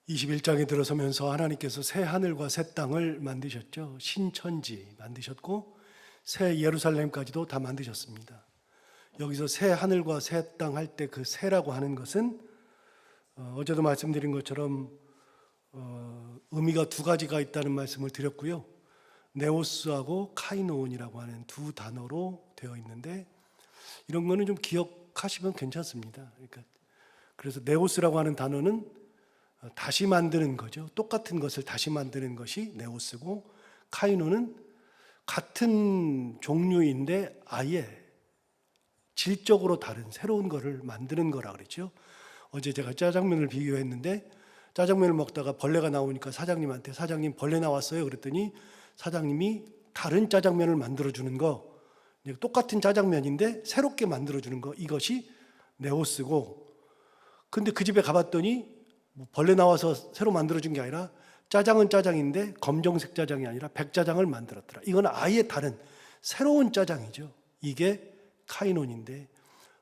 21장에 들어서면서 하나님께서 새 하늘과 새 땅을 만드셨죠. 신천지 만드셨고 새 예루살렘까지도 다 만드셨습니다. 여기서 새 하늘과 새 땅 할 때 그 새라고 하는 것은 어제도 말씀드린 것처럼 의미가 두 가지가 있다는 말씀을 드렸고요. 네오스하고 카이노온이라고 하는 두 단어로 되어 있는데 이런 거는 좀 기억하시면 괜찮습니다. 그래서 네오스라고 하는 단어는 다시 만드는 거죠. 똑같은 것을 다시 만드는 것이 네오스고, 카이노는 같은 종류인데 아예 질적으로 다른 새로운 거를 만드는 거라 그랬죠. 어제 제가 짜장면을 비교했는데 짜장면을 먹다가 벌레가 나오니까 사장님한테 사장님 벌레 나왔어요 그랬더니 사장님이 다른 짜장면을 만들어주는 거, 똑같은 짜장면인데 새롭게 만들어주는 거, 이것이 네오스고, 근데 그 집에 가봤더니 벌레 나와서 새로 만들어준 게 아니라 짜장은 짜장인데 검정색 짜장이 아니라 백짜장을 만들었더라. 이건 아예 다른 새로운 짜장이죠. 이게 카이논인데,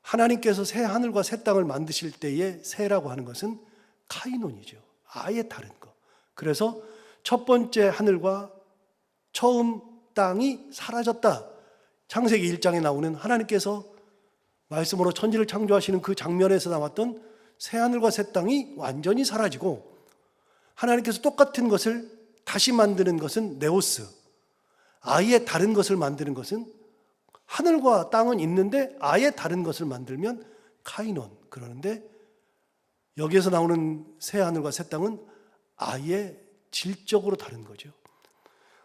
하나님께서 새 하늘과 새 땅을 만드실 때의 새라고 하는 것은 카이논이죠. 아예 다른 거. 그래서 첫 번째 하늘과 처음 땅이 사라졌다. 창세기 1장에 나오는 하나님께서 말씀으로 천지를 창조하시는 그 장면에서 나왔던 새 하늘과 새 땅이 완전히 사라지고, 하나님께서 똑같은 것을 다시 만드는 것은 네오스, 아예 다른 것을 만드는 것은, 하늘과 땅은 있는데 아예 다른 것을 만들면 카이논. 그러는데 여기에서 나오는 새 하늘과 새 땅은 아예 질적으로 다른 거죠.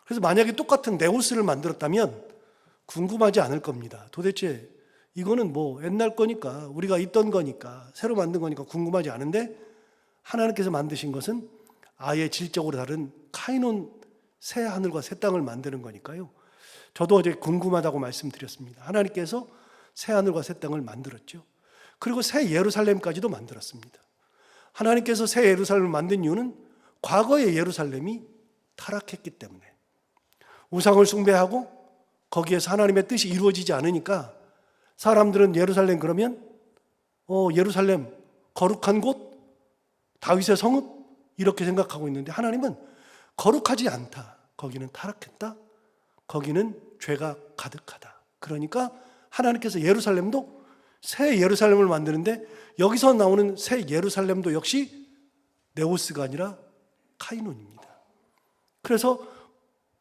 그래서 만약에 똑같은 네오스를 만들었다면 궁금하지 않을 겁니다. 도대체 이거는 뭐 옛날 거니까, 우리가 있던 거니까, 새로 만든 거니까 궁금하지 않은데, 하나님께서 만드신 것은 아예 질적으로 다른 카이논, 새 하늘과 새 땅을 만드는 거니까요. 저도 어제 궁금하다고 말씀드렸습니다. 하나님께서 새 하늘과 새 땅을 만들었죠. 그리고 새 예루살렘까지도 만들었습니다. 하나님께서 새 예루살렘을 만든 이유는 과거의 예루살렘이 타락했기 때문에, 우상을 숭배하고 거기에서 하나님의 뜻이 이루어지지 않으니까 사람들은 예루살렘 그러면 예루살렘 거룩한 곳, 다윗의 성읍 이렇게 생각하고 있는데, 하나님은 거룩하지 않다. 거기는 타락했다. 거기는 죄가 가득하다. 그러니까 하나님께서 예루살렘도 새 예루살렘을 만드는데, 여기서 나오는 새 예루살렘도 역시 네오스가 아니라 카이논입니다. 그래서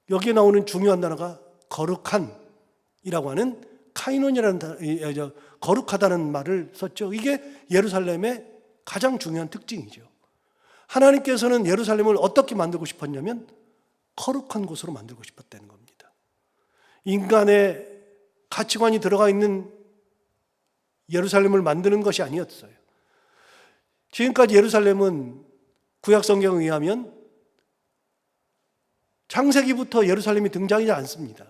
여기에 나오는 중요한 단어가 거룩한이라고 하는 카이논이라는 단어, 거룩하다는 말을 썼죠. 이게 예루살렘의 가장 중요한 특징이죠. 하나님께서는 예루살렘을 어떻게 만들고 싶었냐면 거룩한 곳으로 만들고 싶었다는 겁니다. 인간의 가치관이 들어가 있는 예루살렘을 만드는 것이 아니었어요. 지금까지 예루살렘은 구약 성경에 의하면 창세기부터 예루살렘이 등장하지 않습니다.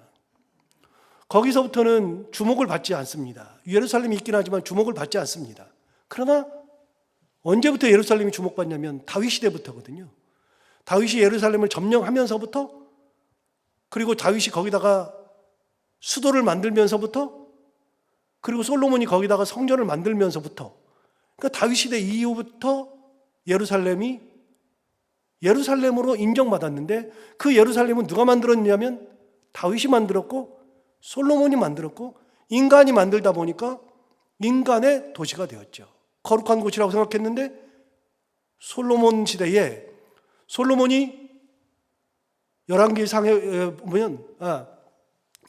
거기서부터는 주목을 받지 않습니다. 예루살렘이 있긴 하지만 주목을 받지 않습니다. 그러나 언제부터 예루살렘이 주목받냐면 다윗 시대부터거든요. 다윗이 예루살렘을 점령하면서부터, 그리고 다윗이 거기다가 수도를 만들면서부터, 그리고 솔로몬이 거기다가 성전을 만들면서부터, 그러니까 다윗 시대 이후부터 예루살렘이 예루살렘으로 인정받았는데, 그 예루살렘은 누가 만들었냐면 다윗이 만들었고 솔로몬이 만들었고, 인간이 만들다 보니까 인간의 도시가 되었죠. 거룩한 곳이라고 생각했는데, 솔로몬 시대에 솔로몬이 열왕기상에 보면,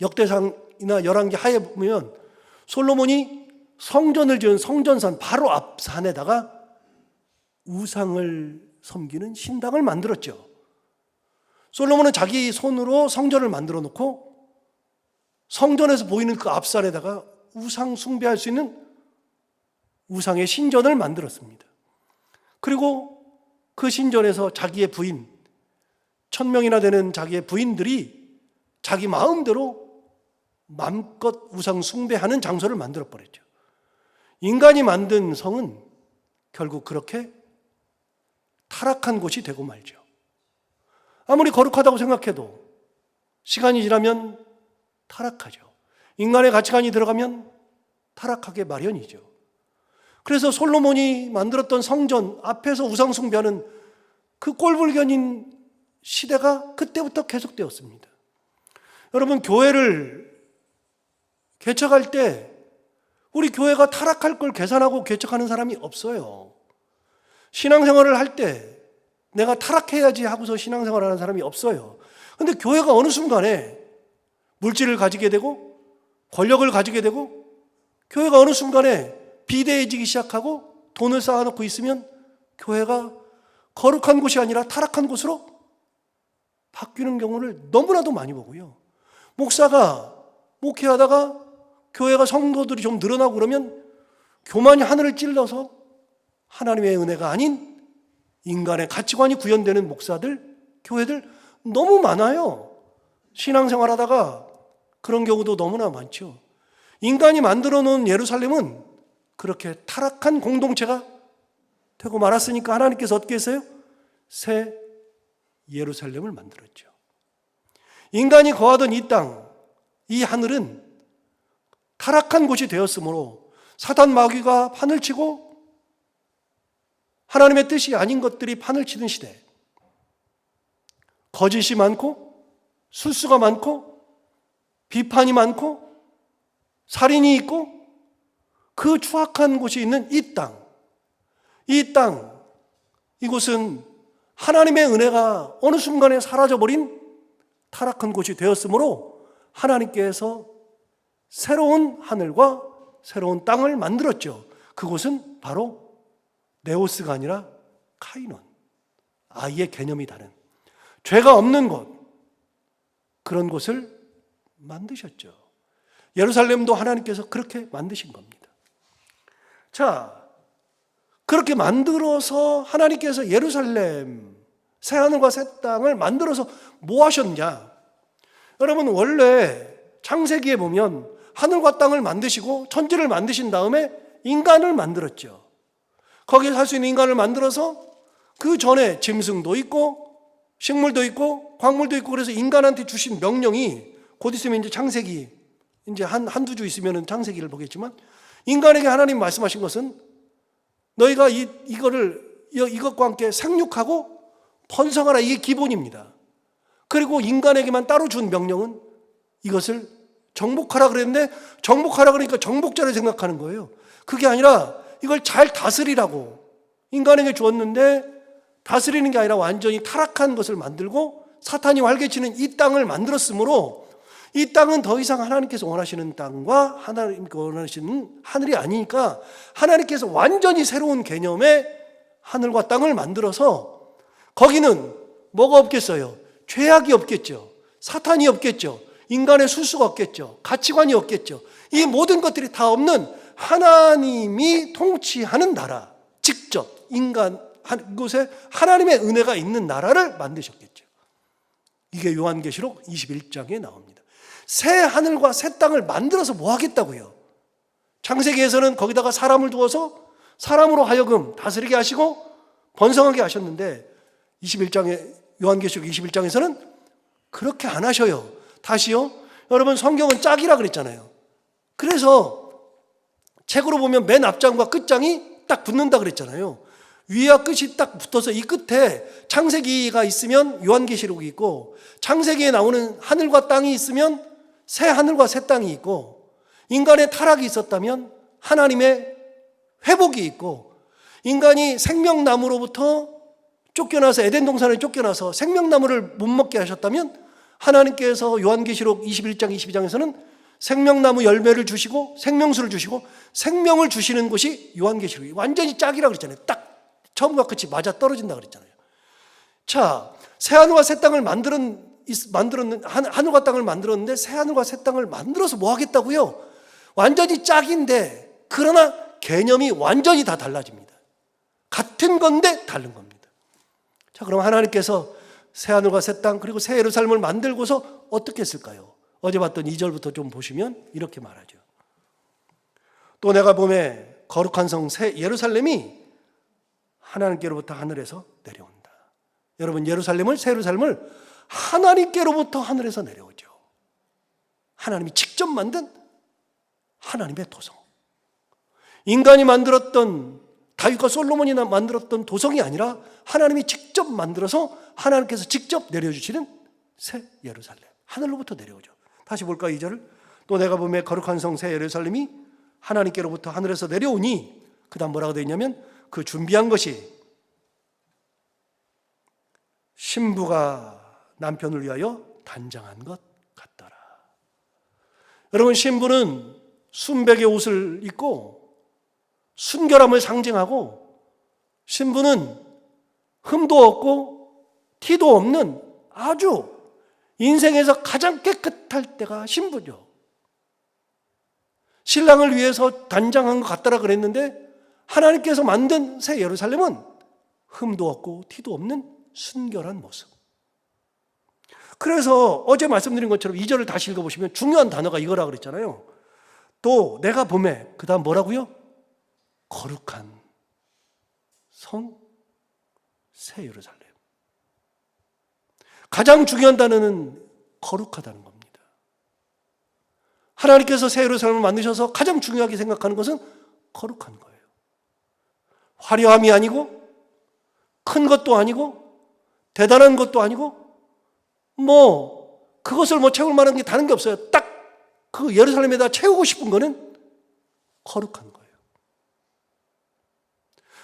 역대상이나 열왕기 하에 보면 솔로몬이 성전을 지은 성전산 바로 앞 산에다가 우상을 섬기는 신당을 만들었죠. 솔로몬은 자기 손으로 성전을 만들어 놓고 성전에서 보이는 그 앞산에다가 우상 숭배할 수 있는 우상의 신전을 만들었습니다. 그리고 그 신전에서 자기의 부인, 1000명이나 되는 자기의 부인들이 자기 마음대로 마음껏 우상 숭배하는 장소를 만들어 버렸죠. 인간이 만든 성은 결국 그렇게 타락한 곳이 되고 말죠. 아무리 거룩하다고 생각해도 시간이 지나면 타락하죠. 인간의 가치관이 들어가면 타락하게 마련이죠. 그래서 솔로몬이 만들었던 성전 앞에서 우상 숭배하는 그 꼴불견인 시대가 그때부터 계속되었습니다. 여러분, 교회를 개척할 때 우리 교회가 타락할 걸 계산하고 개척하는 사람이 없어요. 신앙생활을 할 때 내가 타락해야지 하고서 신앙생활을 하는 사람이 없어요. 그런데 교회가 어느 순간에 물질을 가지게 되고 권력을 가지게 되고 교회가 어느 순간에 비대해지기 시작하고 돈을 쌓아놓고 있으면 교회가 거룩한 곳이 아니라 타락한 곳으로 바뀌는 경우를 너무나도 많이 보고요. 목사가 목회하다가 교회가 성도들이 좀 늘어나고 그러면 교만이 하늘을 찔러서 하나님의 은혜가 아닌 인간의 가치관이 구현되는 목사들, 교회들 너무 많아요. 신앙생활 하다가 그런 경우도 너무나 많죠. 인간이 만들어 놓은 예루살렘은 그렇게 타락한 공동체가 되고 말았으니까 하나님께서 어떻게 했어요? 새 예루살렘을 만들었죠. 인간이 거하던 이 땅, 이 하늘은 타락한 곳이 되었으므로 사단 마귀가 판을 치고 하나님의 뜻이 아닌 것들이 판을 치는 시대, 거짓이 많고 술수가 많고 비판이 많고 살인이 있고 그 추악한 곳이 있는 이 땅, 이곳은 하나님의 은혜가 어느 순간에 사라져버린 타락한 곳이 되었으므로 하나님께서 새로운 하늘과 새로운 땅을 만들었죠. 그곳은 바로 네오스가 아니라 카이논, 아이의 개념이 다른 죄가 없는 곳, 그런 곳을 만드셨죠. 예루살렘도 하나님께서 그렇게 만드신 겁니다. 자, 그렇게 만들어서 하나님께서 예루살렘, 새하늘과 새 땅을 만들어서 뭐 하셨냐? 여러분, 원래 창세기에 보면 하늘과 땅을 만드시고 천지를 만드신 다음에 인간을 만들었죠. 거기에 살 수 있는 인간을 만들어서 그 전에 짐승도 있고 식물도 있고 광물도 있고, 그래서 인간한테 주신 명령이 곧 있으면 이제 창세기 이제 한두 주 있으면 창세기를 보겠지만, 인간에게 하나님 말씀하신 것은 너희가 이것과 함께 생육하고 번성하라, 이게 기본입니다. 그리고 인간에게만 따로 준 명령은 이것을 정복하라 그랬는데, 정복하라 그러니까 정복자를 생각하는 거예요. 그게 아니라 이걸 잘 다스리라고 인간에게 주었는데, 다스리는 게 아니라 완전히 타락한 것을 만들고 사탄이 활개치는 이 땅을 만들었으므로 이 땅은 더 이상 하나님께서 원하시는 땅과 하나님께서 원하시는 하늘이 아니니까 하나님께서 완전히 새로운 개념의 하늘과 땅을 만들어서 거기는 뭐가 없겠어요? 죄악이 없겠죠. 사탄이 없겠죠. 인간의 술수가 없겠죠. 가치관이 없겠죠. 이 모든 것들이 다 없는 하나님이 통치하는 나라, 직접 이곳에 하나님의 은혜가 있는 나라를 만드셨겠죠. 이게 요한계시록 21장에 나옵니다. 새 하늘과 새 땅을 만들어서 뭐 하겠다고요? 창세기에서는 거기다가 사람을 두어서 사람으로 하여금 다스리게 하시고 번성하게 하셨는데, 21장에 요한계시록 21장에서는 그렇게 안 하셔요. 다시요. 여러분, 성경은 짝이라 그랬잖아요. 그래서 책으로 보면 맨 앞장과 끝장이 딱 붙는다 그랬잖아요. 위와 끝이 딱 붙어서 이 끝에 창세기가 있으면 요한계시록이 있고, 창세기에 나오는 하늘과 땅이 있으면 새 하늘과 새 땅이 있고, 인간의 타락이 있었다면 하나님의 회복이 있고, 인간이 생명나무로부터 쫓겨나서 에덴 동산에 쫓겨나서 생명나무를 못 먹게 하셨다면 하나님께서 요한계시록 21장 22장에서는 생명나무 열매를 주시고 생명수를 주시고 생명을 주시는 것이 요한계시록이 완전히 짝이라고 그랬잖아요. 딱 처음과 끝이 맞아 떨어진다 그랬잖아요. 자, 새하늘과 새 땅을 하늘과 땅을 만들었는데 새하늘과 새 땅을 만들어서 뭐 하겠다고요? 완전히 짝인데 그러나 개념이 완전히 다 달라집니다. 같은 건데 다른 겁니다. 자, 그럼 하나님께서 새하늘과 새 땅 그리고 새 예루살렘을 만들고서 어떻게 했을까요? 어제 봤던 2절부터 좀 보시면 이렇게 말하죠. 또 내가 보매 거룩한 성 새 예루살렘이 하나님께로부터 하늘에서 내려온다. 여러분, 새 예루살렘을 하나님께로부터 하늘에서 내려오죠. 하나님이 직접 만든 하나님의 도성. 인간이 만들었던 다윗과 솔로몬이 만들었던 도성이 아니라 하나님이 직접 만들어서 하나님께서 직접 내려주시는 새 예루살렘, 하늘로부터 내려오죠. 다시 볼까요? 2절을. 또 내가 보매 거룩한 성 새 예루살렘이 하나님께로부터 하늘에서 내려오니, 그 다음 뭐라고 되어 있냐면 그 준비한 것이 신부가 남편을 위하여 단장한 것 같더라. 여러분, 신부는 순백의 옷을 입고 순결함을 상징하고, 신부는 흠도 없고 티도 없는 아주 인생에서 가장 깨끗할 때가 신부죠. 신랑을 위해서 단장한 것 같더라 그랬는데, 하나님께서 만든 새 예루살렘은 흠도 없고 티도 없는 순결한 모습. 그래서 어제 말씀드린 것처럼 2절을 다시 읽어보시면 중요한 단어가 이거라 그랬잖아요. 또 내가 보매, 그 다음 뭐라고요? 거룩한 성 새 예루살렘. 가장 중요한 단어는 거룩하다는 겁니다. 하나님께서 새 예루살렘을 만드셔서 가장 중요하게 생각하는 것은 거룩한 거예요. 화려함이 아니고 큰 것도 아니고 대단한 것도 아니고 그것을 채울 만한 게 다른 게 없어요. 딱 그 예루살렘에다 채우고 싶은 거는 거룩한 거예요.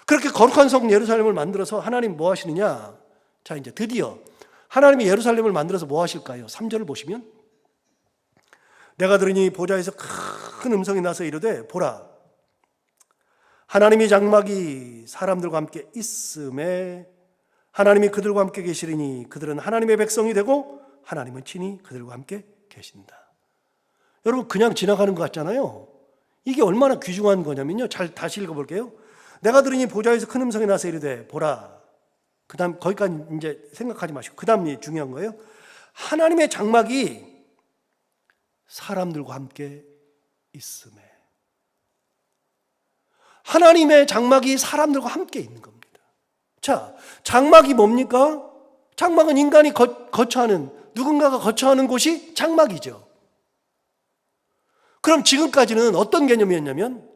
그렇게 거룩한 성 예루살렘을 만들어서 하나님 뭐 하시느냐? 자, 이제 드디어 하나님이 예루살렘을 만들어서 뭐 하실까요? 3절을 보시면, 내가 들으니 보좌에서 큰 음성이 나서 이르되 보라, 하나님이 장막이 사람들과 함께 있음에 하나님이 그들과 함께 계시리니 그들은 하나님의 백성이 되고 하나님은 친히 그들과 함께 계신다. 여러분, 그냥 지나가는 것 같잖아요. 이게 얼마나 귀중한 거냐면요, 잘 다시 읽어볼게요. 내가 들으니 보좌에서 큰 음성이 나서 이르되 보라, 그 다음 거기까지 이제 생각하지 마시고 그 다음이 중요한 거예요. 하나님의 장막이 사람들과 함께 있음에. 하나님의 장막이 사람들과 함께 있는 겁니다. 자, 장막이 뭡니까? 장막은 인간이 거처하는, 누군가가 거처하는 곳이 장막이죠. 그럼 지금까지는 어떤 개념이었냐면,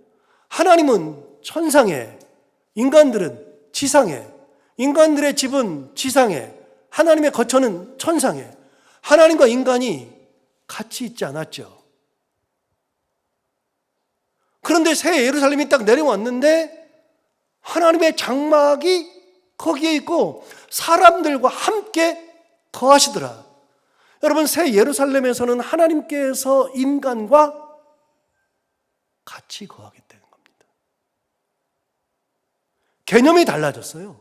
하나님은 천상에, 인간들은 지상에, 인간들의 집은 지상에, 하나님의 거처는 천상에, 하나님과 인간이 같이 있지 않았죠. 그런데 새 예루살렘이 딱 내려왔는데 하나님의 장막이 거기에 있고 사람들과 함께 거하시더라. 여러분, 새 예루살렘에서는 하나님께서 인간과 같이 거하겠다는 겁니다. 개념이 달라졌어요.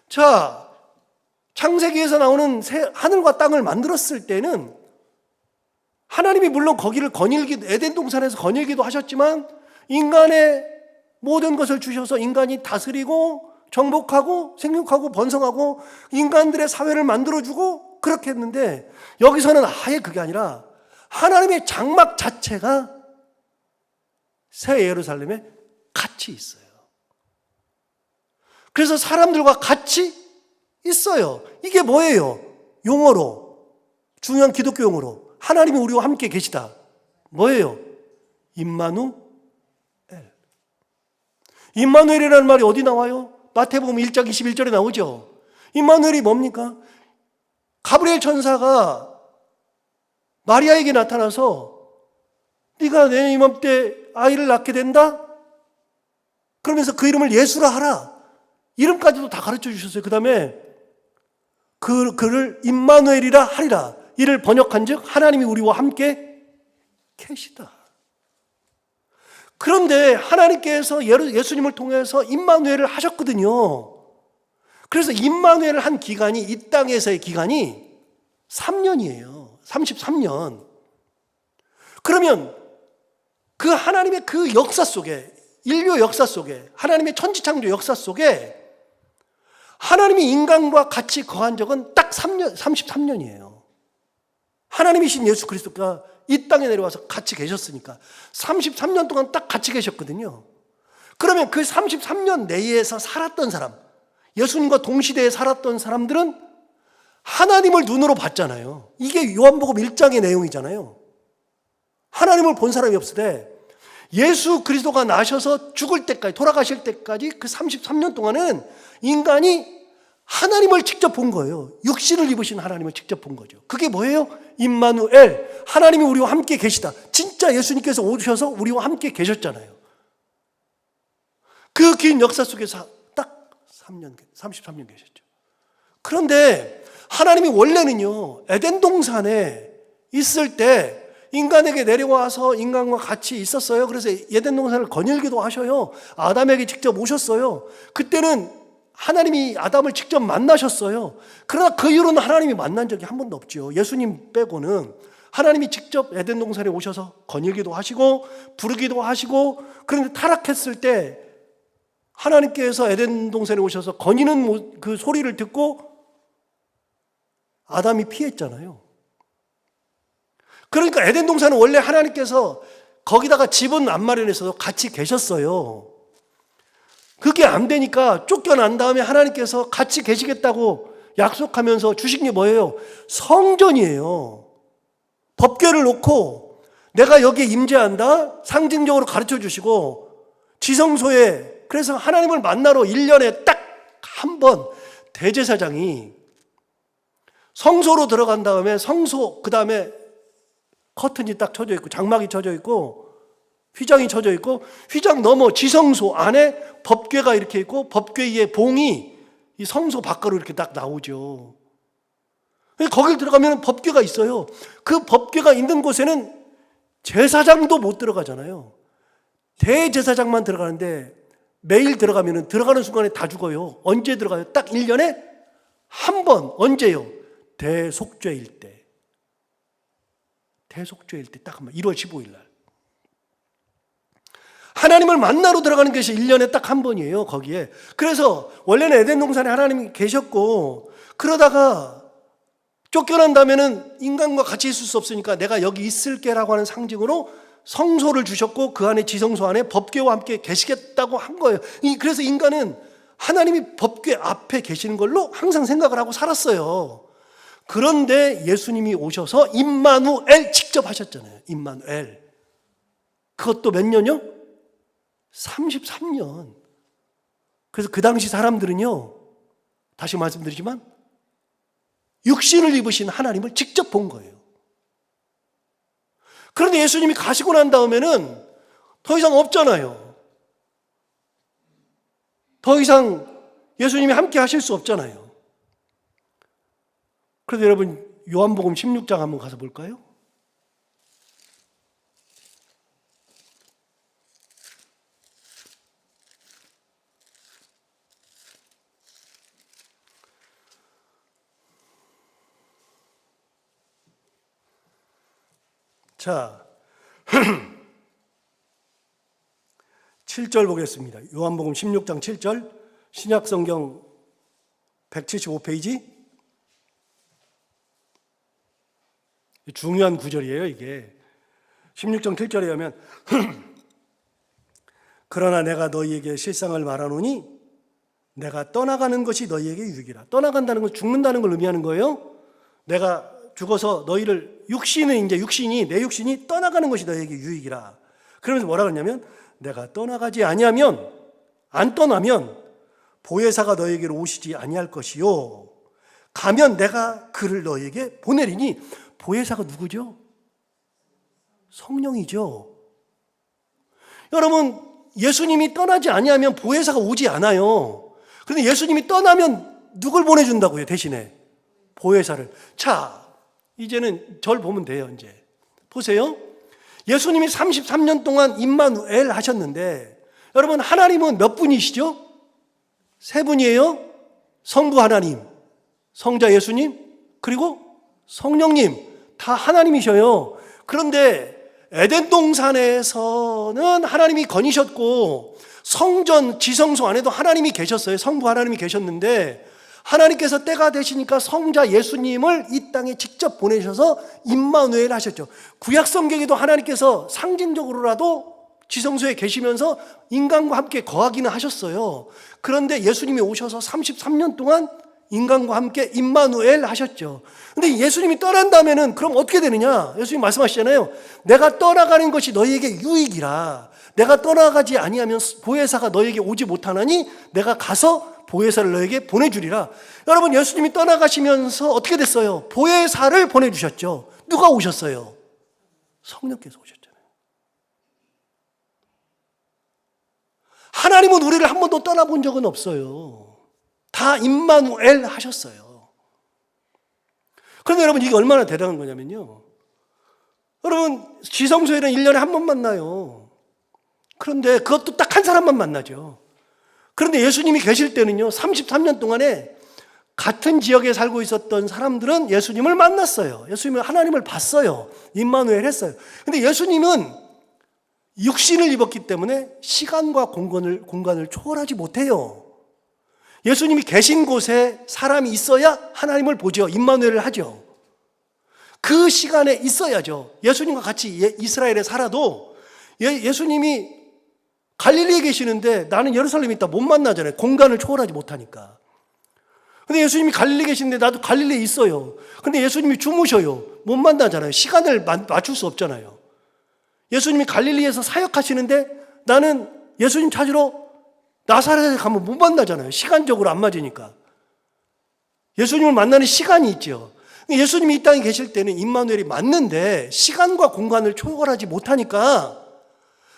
자, 창세기에서 나오는 하늘과 땅을 만들었을 때는 하나님이 물론 거기를 에덴 동산에서 거닐기도 하셨지만 인간의 모든 것을 주셔서 인간이 다스리고 정복하고 생육하고 번성하고 인간들의 사회를 만들어주고 그렇게 했는데, 여기서는 아예 그게 아니라 하나님의 장막 자체가 새 예루살렘에 같이 있어요. 그래서 사람들과 같이 있어요. 이게 뭐예요? 용어로, 중요한 기독교 용어로 하나님이 우리와 함께 계시다. 뭐예요? 임마누엘. 임마누엘이라는 말이 어디 나와요? 마태복음 1장 21절에 나오죠. 임마누엘이 뭡니까? 가브리엘 천사가 마리아에게 나타나서 네가 내 이맘때 아이를 낳게 된다? 그러면서 그 이름을 예수라 하라. 이름까지도 다 가르쳐 주셨어요. 그 다음에 그를 임마누엘이라 하리라. 이를 번역한 즉 하나님이 우리와 함께 계시다. 그런데 하나님께서 예수님을 통해서 임마누엘을 하셨거든요. 그래서 임마누엘을 한 기간이, 이 땅에서의 기간이 3년이에요. 33년. 그러면 그 하나님의 그 역사 속에, 인류 역사 속에, 하나님의 천지창조 역사 속에 하나님이 인간과 같이 거한 적은 딱 33년이에요. 하나님이신 예수 그리스도가 이 땅에 내려와서 같이 계셨으니까 33년 동안 딱 같이 계셨거든요. 그러면 그 33년 내에서 살았던 사람, 예수님과 동시대에 살았던 사람들은 하나님을 눈으로 봤잖아요. 이게 요한복음 1장의 내용이잖아요. 하나님을 본 사람이 없을 때 예수 그리스도가 나셔서 죽을 때까지, 돌아가실 때까지 그 33년 동안은 인간이 하나님을 직접 본 거예요. 육신을 입으신 하나님을 직접 본 거죠. 그게 뭐예요? 임마누엘, 하나님이 우리와 함께 계시다. 진짜 예수님께서 오셔서 우리와 함께 계셨잖아요. 그 긴 역사 속에서 딱 33년 계셨죠. 그런데 하나님이 원래는요, 에덴 동산에 있을 때 인간에게 내려와서 인간과 같이 있었어요. 그래서 에덴 동산을 거닐기도 하셔요. 아담에게 직접 오셨어요. 그때는 하나님이 아담을 직접 만나셨어요. 그러나 그 이후로는 하나님이 만난 적이 한 번도 없죠. 예수님 빼고는 하나님이 직접 에덴 동산에 오셔서 거닐기도 하시고 부르기도 하시고, 그런데 타락했을 때 하나님께서 에덴 동산에 오셔서 거니는 그 소리를 듣고 아담이 피했잖아요. 그러니까 에덴 동산은 원래 하나님께서 거기다가 집은 안 마련해서 같이 계셨어요. 그게 안 되니까 쫓겨난 다음에 하나님께서 같이 계시겠다고 약속하면서 주신 게 뭐예요? 성전이에요. 법궤를 놓고 내가 여기에 임재한다 상징적으로 가르쳐 주시고, 지성소에, 그래서 하나님을 만나러 1년에 딱 한 번 대제사장이 성소로 들어간 다음에 성소, 그 다음에 커튼이 딱 쳐져 있고 장막이 쳐져 있고 휘장이 쳐져 있고, 휘장 넘어 지성소 안에 법궤가 이렇게 있고 법궤 위에 봉이 이 성소 밖으로 이렇게 딱 나오죠. 거길 들어가면 법궤가 있어요. 그 법궤가 있는 곳에는 제사장도 못 들어가잖아요. 대제사장만 들어가는데 매일 들어가면 들어가는 순간에 다 죽어요. 언제 들어가요? 딱 1년에 한 번. 언제요? 대속죄일 때. 대속죄일 때 딱 한 번. 1월 15일 날. 하나님을 만나러 들어가는 것이 1년에 딱 한 번이에요, 거기에. 그래서 원래는 에덴 동산에 하나님이 계셨고, 그러다가 쫓겨난다면은 인간과 같이 있을 수 없으니까 내가 여기 있을게라고 하는 상징으로 성소를 주셨고, 그 안에 지성소 안에 법궤와 함께 계시겠다고 한 거예요. 그래서 인간은 하나님이 법궤 앞에 계시는 걸로 항상 생각을 하고 살았어요. 그런데 예수님이 오셔서 임마누엘 직접 하셨잖아요. 임마누엘. 그것도 몇 년요? 33년. 그래서 그 당시 사람들은요, 다시 말씀드리지만 육신을 입으신 하나님을 직접 본 거예요. 그런데 예수님이 가시고 난 다음에는 더 이상 없잖아요. 더 이상 예수님이 함께 하실 수 없잖아요. 그래서 여러분, 요한복음 16장 한번 가서 볼까요? 자, 7절 보겠습니다. 요한복음 16장 7절, 신약성경 175페이지. 중요한 구절이에요, 이게. 16장 7절에 하면 그러나 내가 너희에게 실상을 말하노니 내가 떠나가는 것이 너희에게 유익이라. 떠나간다는 건 죽는다는 걸 의미하는 거예요. 내가 죽어서 너희를, 내 육신이 떠나가는 것이 너희에게 유익이라. 그러면서 뭐라 그러냐면, 내가 떠나가지 아니하면, 안 떠나면 보혜사가 너희에게로 오시지 아니할 것이요, 가면 내가 그를 너희에게 보내리니. 보혜사가 누구죠? 성령이죠. 여러분, 예수님이 떠나지 아니하면 보혜사가 오지 않아요. 그런데 예수님이 떠나면 누굴 보내준다고요? 대신에 보혜사를. 자, 이제는 절 보면 돼요. 이제 보세요. 예수님이 33년 동안 임마누엘 하셨는데, 여러분, 하나님은 몇 분이시죠? 세 분이에요. 성부 하나님, 성자 예수님, 그리고 성령님. 다 하나님이셔요. 그런데 에덴 동산에서는 하나님이 거니셨고, 성전 지성소 안에도 하나님이 계셨어요. 성부 하나님이 계셨는데, 하나님께서 때가 되시니까 성자 예수님을 이 땅에 직접 보내셔서 임마누엘 하셨죠. 구약 성경에도 하나님께서 상징적으로라도 지성소에 계시면서 인간과 함께 거하기는 하셨어요. 그런데 예수님이 오셔서 33년 동안 인간과 함께 임마누엘 하셨죠. 근데 예수님이 떠난 다음에는 그럼 어떻게 되느냐? 예수님 말씀하시잖아요. 내가 떠나가는 것이 너희에게 유익이라. 내가 떠나가지 아니하면 보혜사가 너희에게 오지 못하나니 내가 가서 보혜사를 너희에게 보내주리라. 여러분, 예수님이 떠나가시면서 어떻게 됐어요? 보혜사를 보내주셨죠. 누가 오셨어요? 성령께서 오셨잖아요. 하나님은 우리를 한 번도 떠나본 적은 없어요. 다 임마누엘 하셨어요. 그런데 여러분, 이게 얼마나 대단한 거냐면요, 여러분, 지성소에는 1년에 한 번 만나요. 그런데 그것도 딱 한 사람만 만나죠. 그런데 예수님이 계실 때는요, 33년 동안에 같은 지역에 살고 있었던 사람들은 예수님을 만났어요. 예수님은 하나님을 봤어요. 임마누엘 했어요. 근데 예수님은 육신을 입었기 때문에 시간과 공간을 초월하지 못해요. 예수님이 계신 곳에 사람이 있어야 하나님을 보죠. 임마누엘을 하죠. 그 시간에 있어야죠. 예수님과 같이 이스라엘에 살아도 예수님이 갈릴리에 계시는데 나는 예루살렘에 있다 못 만나잖아요. 공간을 초월하지 못하니까. 근데 예수님이 갈릴리에 계시는데 나도 갈릴리에 있어요. 근데 예수님이 주무셔요. 못 만나잖아요. 시간을 맞출 수 없잖아요. 예수님이 갈릴리에서 사역하시는데 나는 예수님 찾으러 나사렛에 가면 못 만나잖아요. 시간적으로 안 맞으니까. 예수님을 만나는 시간이 있죠. 예수님이 이 땅에 계실 때는 임마누엘이 맞는데 시간과 공간을 초월하지 못하니까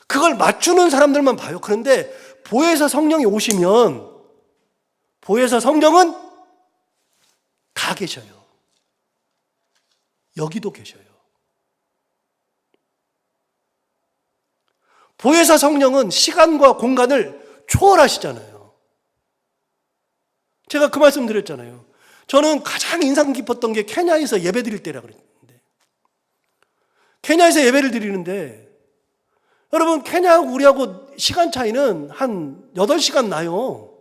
그걸 맞추는 사람들만 봐요. 그런데 보혜사 성령이 오시면 보혜사 성령은 다 계셔요. 여기도 계셔요. 보혜사 성령은 시간과 공간을 초월하시잖아요. 제가 그 말씀 드렸잖아요. 저는 가장 인상 깊었던 게 케냐에서 예배 드릴 때라 그랬는데, 케냐에서 예배를 드리는데 여러분, 케냐하고 우리하고 시간 차이는 한 8시간 나요.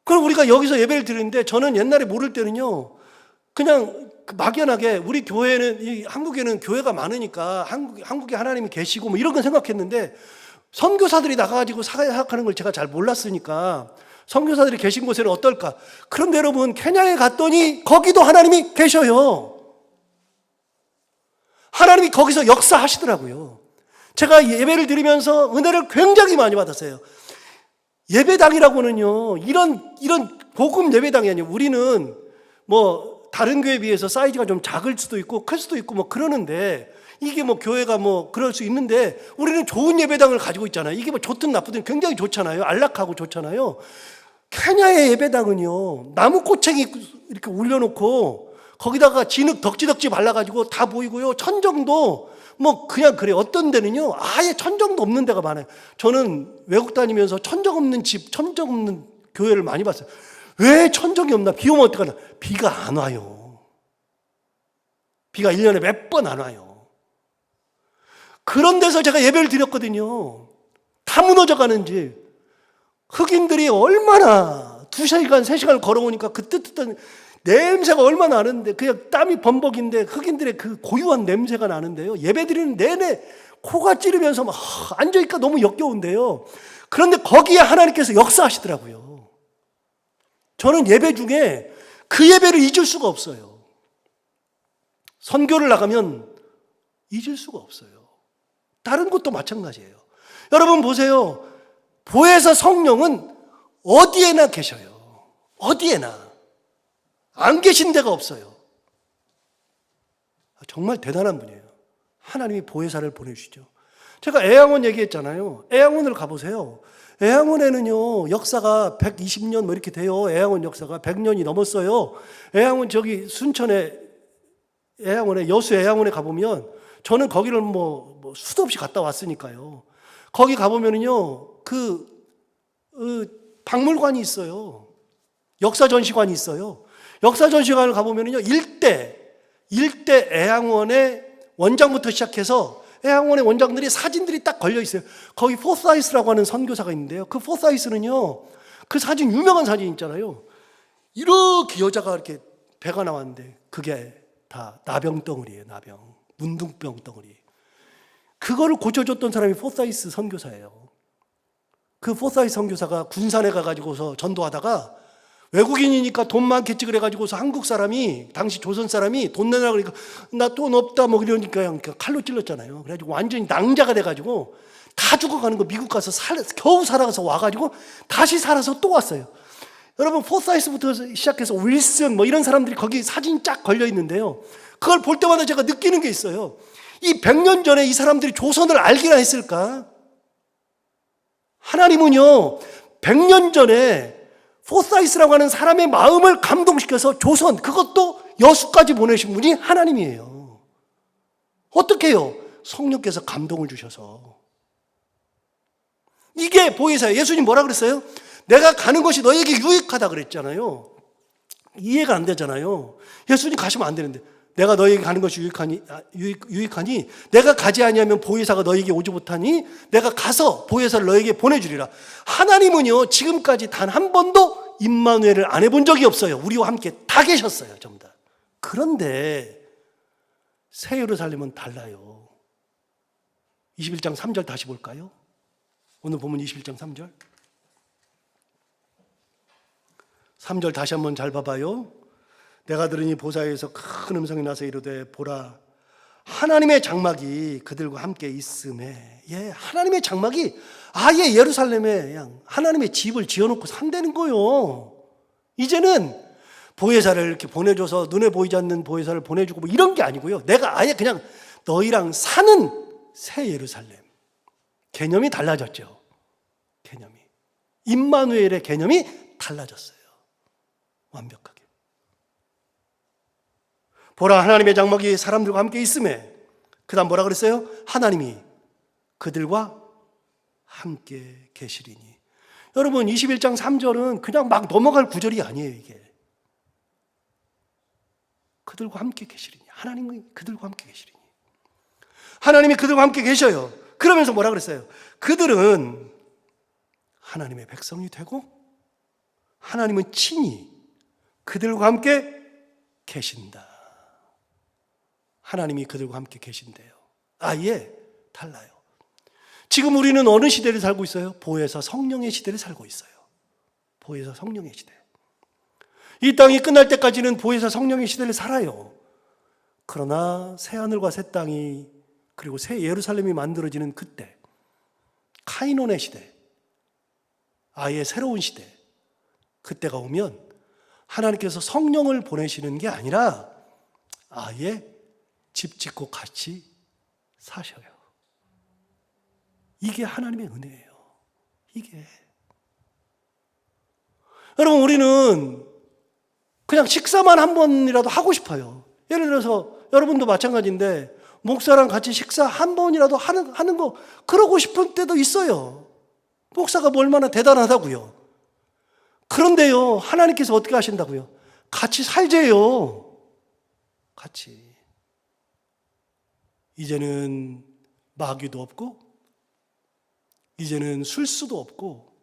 그럼 우리가 여기서 예배를 드리는데 저는 옛날에 모를 때는요, 그냥 막연하게 우리 교회는, 한국에는 교회가 많으니까 한국에 하나님이 계시고 뭐 이런 건 생각했는데, 선교사들이 나가가지고 사역하는 걸 제가 잘 몰랐으니까 선교사들이 계신 곳에는 어떨까? 그런데 여러분, 케냐에 갔더니 거기도 하나님이 계셔요. 하나님이 거기서 역사하시더라고요. 제가 예배를 드리면서 은혜를 굉장히 많이 받았어요. 예배당이라고는요, 이런 복음 예배당이 아니에요. 우리는 뭐 다른 교회에 비해서 사이즈가 좀 작을 수도 있고 클 수도 있고 뭐 그러는데, 이게 뭐 교회가 뭐 그럴 수 있는데 우리는 좋은 예배당을 가지고 있잖아요. 이게 뭐 좋든 나쁘든 굉장히 좋잖아요. 안락하고 좋잖아요. 케냐의 예배당은요, 나무 꼬챙이 이렇게 올려놓고 거기다가 진흙 덕지덕지 발라가지고 다 보이고요. 천정도 뭐 그냥 그래요. 어떤 데는요, 아예 천정도 없는 데가 많아요. 저는 외국 다니면서 천정 없는 집, 천정 없는 교회를 많이 봤어요. 왜 천정이 없나? 비 오면 어떡하나? 비가 안 와요. 비가 1년에 몇 번 안 와요. 그런 데서 제가 예배를 드렸거든요. 다 무너져 가는지. 흑인들이 얼마나 2시간, 3시간을 걸어오니까 그 뜨뜻한 냄새가 얼마나 나는데, 그냥 땀이 범벅인데 흑인들의 그 고유한 냄새가 나는데요. 예배 드리는 내내 코가 찌르면서 막 앉아있기가 너무 역겨운데요. 그런데 거기에 하나님께서 역사하시더라고요. 저는 예배 중에 그 예배를 잊을 수가 없어요. 선교를 나가면 잊을 수가 없어요. 다른 것도 마찬가지예요. 여러분 보세요. 보혜사 성령은 어디에나 계셔요. 어디에나. 안 계신 데가 없어요. 정말 대단한 분이에요. 하나님이 보혜사를 보내주시죠. 제가 애양원 얘기했잖아요. 애양원을 가보세요. 애양원에는요, 역사가 120년 뭐 이렇게 돼요. 애양원 역사가 100년이 넘었어요. 애양원 저기 순천에 애양원에, 여수 애양원에 가보면, 저는 거기를 뭐 수도 없이 갔다 왔으니까요. 거기 가보면은요, 박물관이 있어요. 역사전시관이 있어요. 역사전시관을 가보면은요, 일대 애양원의 원장부터 시작해서 애양원의 원장들이 사진들이 딱 걸려 있어요. 거기 포사이스라고 하는 선교사가 있는데요. 그 포사이스는요, 그 사진, 유명한 사진 있잖아요. 이렇게 여자가 이렇게 배가 나왔는데 그게 다 나병 덩어리예요. 나병. 문둥병 덩어리. 그거를 고쳐줬던 사람이 포사이스 선교사예요. 그 포사이스 선교사가 군산에 가가지고서 전도하다가 외국인이니까 돈 많겠지 그래가지고서 한국 사람이, 당시 조선 사람이 돈 내라 그러니까 나 돈 없다 뭐 이러니까 그냥 칼로 찔렀잖아요. 그래가지고 완전히 낭자가 돼가지고 다 죽어가는 거. 미국 가서 겨우 살아가서 와가지고 다시 살아서 또 왔어요. 여러분, 포사이스부터 시작해서 윌슨 뭐 이런 사람들이 거기 사진 쫙 걸려 있는데요. 그걸 볼 때마다 제가 느끼는 게 있어요. 이 100년 전에 이 사람들이 조선을 알기나 했을까? 하나님은요, 100년 전에 포사이스라고 하는 사람의 마음을 감동시켜서 조선, 그것도 여수까지 보내신 분이 하나님이에요. 어떻게 해요? 성령께서 감동을 주셔서. 이게 보혜사예요. 예수님 뭐라 그랬어요? 내가 가는 것이 너에게 유익하다 그랬잖아요. 이해가 안 되잖아요. 예수님 가시면 안 되는데, 내가 너에게 가는 것이 유익하니 내가 가지 아니하면 보혜사가 너에게 오지 못하니 내가 가서 보혜사를 너에게 보내주리라. 하나님은요, 지금까지 단 한 번도 임마누엘을 안 해본 적이 없어요. 우리와 함께 다 계셨어요, 전부 다. 그런데 새 예루살렘은 달라요. 21장 3절 다시 볼까요? 오늘 보면 21장 3절. 3절 다시 한번 잘 봐봐요. 내가 들으니 보좌에서 큰 음성이 나서 이르되 보라, 하나님의 장막이 그들과 함께 있음에. 예, 하나님의 장막이 아예 예루살렘에 그냥 하나님의 집을 지어놓고 산다는 거요. 이제는 보혜사를 이렇게 보내줘서 눈에 보이지 않는 보혜사를 보내주고 뭐 이런 게 아니고요. 내가 아예 그냥 너희랑 사는 새 예루살렘. 개념이 달라졌죠. 개념이. 임마누엘의 개념이 달라졌어요. 완벽하게. 보라, 하나님의 장막이 사람들과 함께 있음에. 그 다음 뭐라 그랬어요? 하나님이 그들과 함께 계시리니. 여러분, 21장 3절은 그냥 막 넘어갈 구절이 아니에요. 이게 그들과 함께 계시리니. 하나님이 그들과 함께 계시리니. 하나님이 그들과 함께 계셔요. 그러면서 뭐라 그랬어요? 그들은 하나님의 백성이 되고 하나님은 친히 그들과 함께 계신다. 하나님이 그들과 함께 계신대요. 아예 달라요. 지금 우리는 어느 시대를 살고 있어요? 보혜사 성령의 시대를 살고 있어요. 보혜사 성령의 시대. 이 땅이 끝날 때까지는 보혜사 성령의 시대를 살아요. 그러나 새하늘과 새 땅이 그리고 새 예루살렘이 만들어지는 그때, 카이논의 시대, 아예 새로운 시대, 그때가 오면 하나님께서 성령을 보내시는 게 아니라 아예 집 짓고 같이 사셔요. 이게 하나님의 은혜예요. 이게. 여러분, 우리는 그냥 식사만 한 번이라도 하고 싶어요. 예를 들어서 여러분도 마찬가지인데 목사랑 같이 식사 한 번이라도 하는 거 그러고 싶을 때도 있어요. 목사가 뭐 얼마나 대단하다고요. 그런데요, 하나님께서 어떻게 하신다고요? 같이 살재요. 같이. 이제는 마귀도 없고 이제는 술수도 없고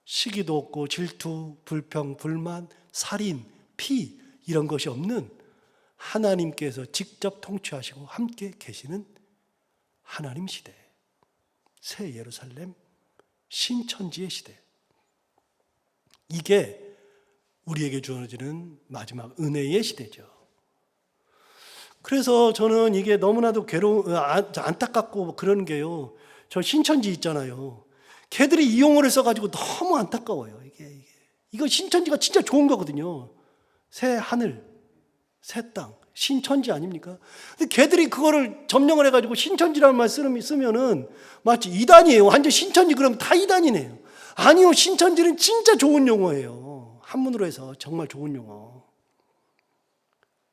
시기도 없고 질투, 불평, 불만, 살인, 피 이런 것이 없는 하나님께서 직접 통치하시고 함께 계시는 하나님 시대, 새 예루살렘, 신천지의 시대. 이게 우리에게 주어지는 마지막 은혜의 시대죠. 그래서 저는 이게 너무나도 안타깝고 그런 게요. 저 신천지 있잖아요. 걔들이 이 용어를 써가지고 너무 안타까워요. 이거 신천지가 진짜 좋은 거거든요. 새 하늘, 새 땅, 신천지 아닙니까? 근데 걔들이 그거를 점령을 해가지고 신천지라는 말 쓰면은 마치 이단이에요. 완전 신천지 그러면 다 이단이네요. 아니요, 신천지는 진짜 좋은 용어예요. 한문으로 해서 정말 좋은 용어.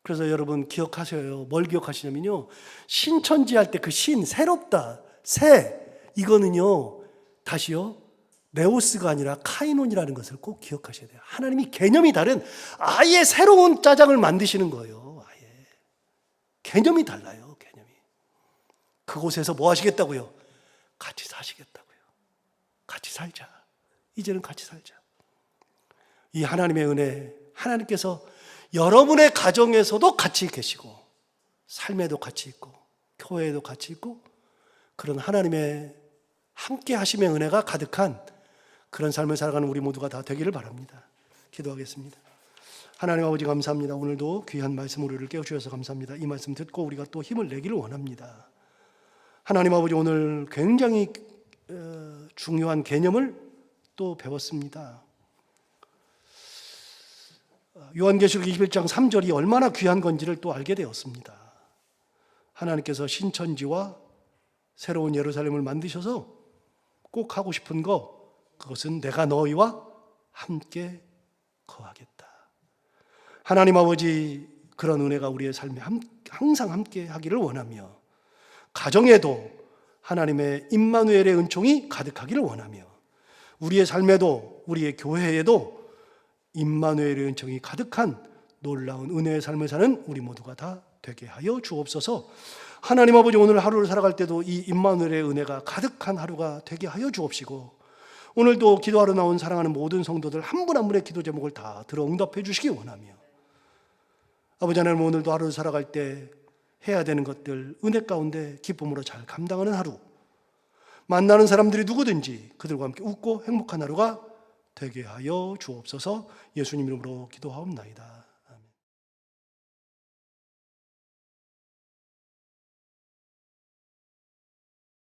그래서 여러분 기억하셔요. 뭘 기억하시냐면요, 신천지 할 때 그 신, 새롭다, 새, 이거는요 다시요 네오스가 아니라 카이논이라는 것을 꼭 기억하셔야 돼요. 하나님이 개념이 다른 아예 새로운 짜장을 만드시는 거예요. 아예 개념이 달라요. 개념이. 그곳에서 뭐 하시겠다고요? 같이 사시겠다고요. 같이 살자. 이제는 같이 살자. 이 하나님의 은혜, 하나님께서 여러분의 가정에서도 같이 계시고 삶에도 같이 있고 교회에도 같이 있고 그런 하나님의 함께 하심의 은혜가 가득한 그런 삶을 살아가는 우리 모두가 다 되기를 바랍니다. 기도하겠습니다. 하나님 아버지 감사합니다. 오늘도 귀한 말씀 우리를 깨워주셔서 감사합니다. 이 말씀 듣고 우리가 또 힘을 내기를 원합니다. 하나님 아버지 오늘 굉장히 중요한 개념을 또 배웠습니다. 요한계시록 21장 3절이 얼마나 귀한 건지를 또 알게 되었습니다. 하나님께서 신천지와 새로운 예루살렘을 만드셔서 꼭 하고 싶은 거, 그것은 내가 너희와 함께 거하겠다. 하나님 아버지 그런 은혜가 우리의 삶에 항상 함께 하기를 원하며, 가정에도 하나님의 임마누엘의 은총이 가득하기를 원하며, 우리의 삶에도 우리의 교회에도 임마누엘의 은총이 가득한 놀라운 은혜의 삶을 사는 우리 모두가 다 되게 하여 주옵소서. 하나님 아버지 오늘 하루를 살아갈 때도 이 임마누엘의 은혜가 가득한 하루가 되게 하여 주옵시고, 오늘도 기도하러 나온 사랑하는 모든 성도들 한 분 한 분의 기도 제목을 다 들어 응답해 주시기 원하며, 아버지 하나님 오늘도 하루를 살아갈 때 해야 되는 것들 은혜 가운데 기쁨으로 잘 감당하는 하루, 만나는 사람들이 누구든지 그들과 함께 웃고 행복한 하루가 되게 하여 주옵소서. 예수님 이름으로 기도하옵나이다.